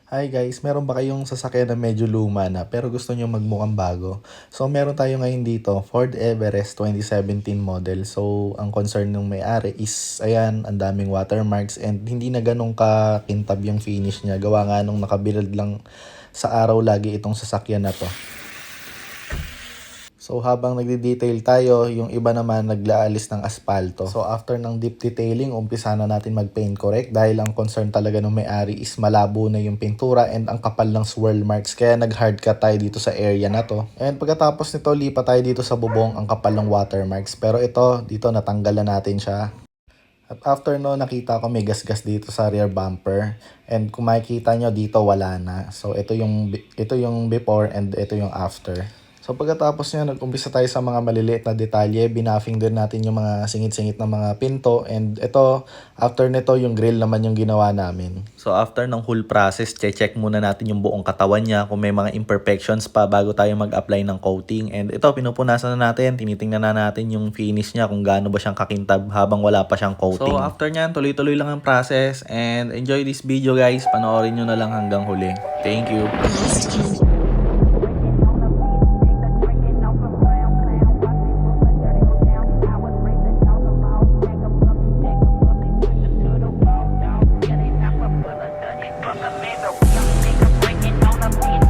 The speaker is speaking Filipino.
Hi guys, meron ba kayong sasakyan na medyo luma na pero gusto nyo magmukhang bago? So meron tayo ngayon dito, Ford Everest 2017 model. So ang concern ng may-ari is, ayan, ang daming watermarks and hindi na ganun kakintab yung finish niya. Gawa nga nung nakabuild lang sa araw lagi itong sasakyan na to. So habang nagde-detail tayo, yung iba naman naglaalis ng aspalto. So after ng deep detailing, umpisa na natin mag-paint correct dahil ang concern talaga ng may-ari is malabo na yung pintura and ang kapal ng swirl marks. Kaya nag-hard cut tayo dito sa area na to. And pagkatapos nito, lipat tayo dito sa bubong, ang kapal ng watermarks. Pero ito, dito natanggalan natin siya. At after no, nakita ko may gasgas dito sa rear bumper. And kung makikita nyo dito, wala na. So ito yung before and ito yung after. So pagkatapos niya, nag-umpisa tayo sa mga maliliit na detalye. Binafing din natin yung mga singit-singit na mga pinto. And ito, after nito, yung grill naman yung ginawa namin. So after ng whole process, check muna natin yung buong katawan niya kung may mga imperfections pa bago tayo mag-apply ng coating. And ito, pinupunasan na natin. Tinitingnan na natin yung finish niya kung gaano ba siyang kakintab habang wala pa siyang coating. So after nyan, tuloy-tuloy lang ang process. And enjoy this video guys. Panoorin nyo na lang hanggang huli. Thank you. Bringing on the beat.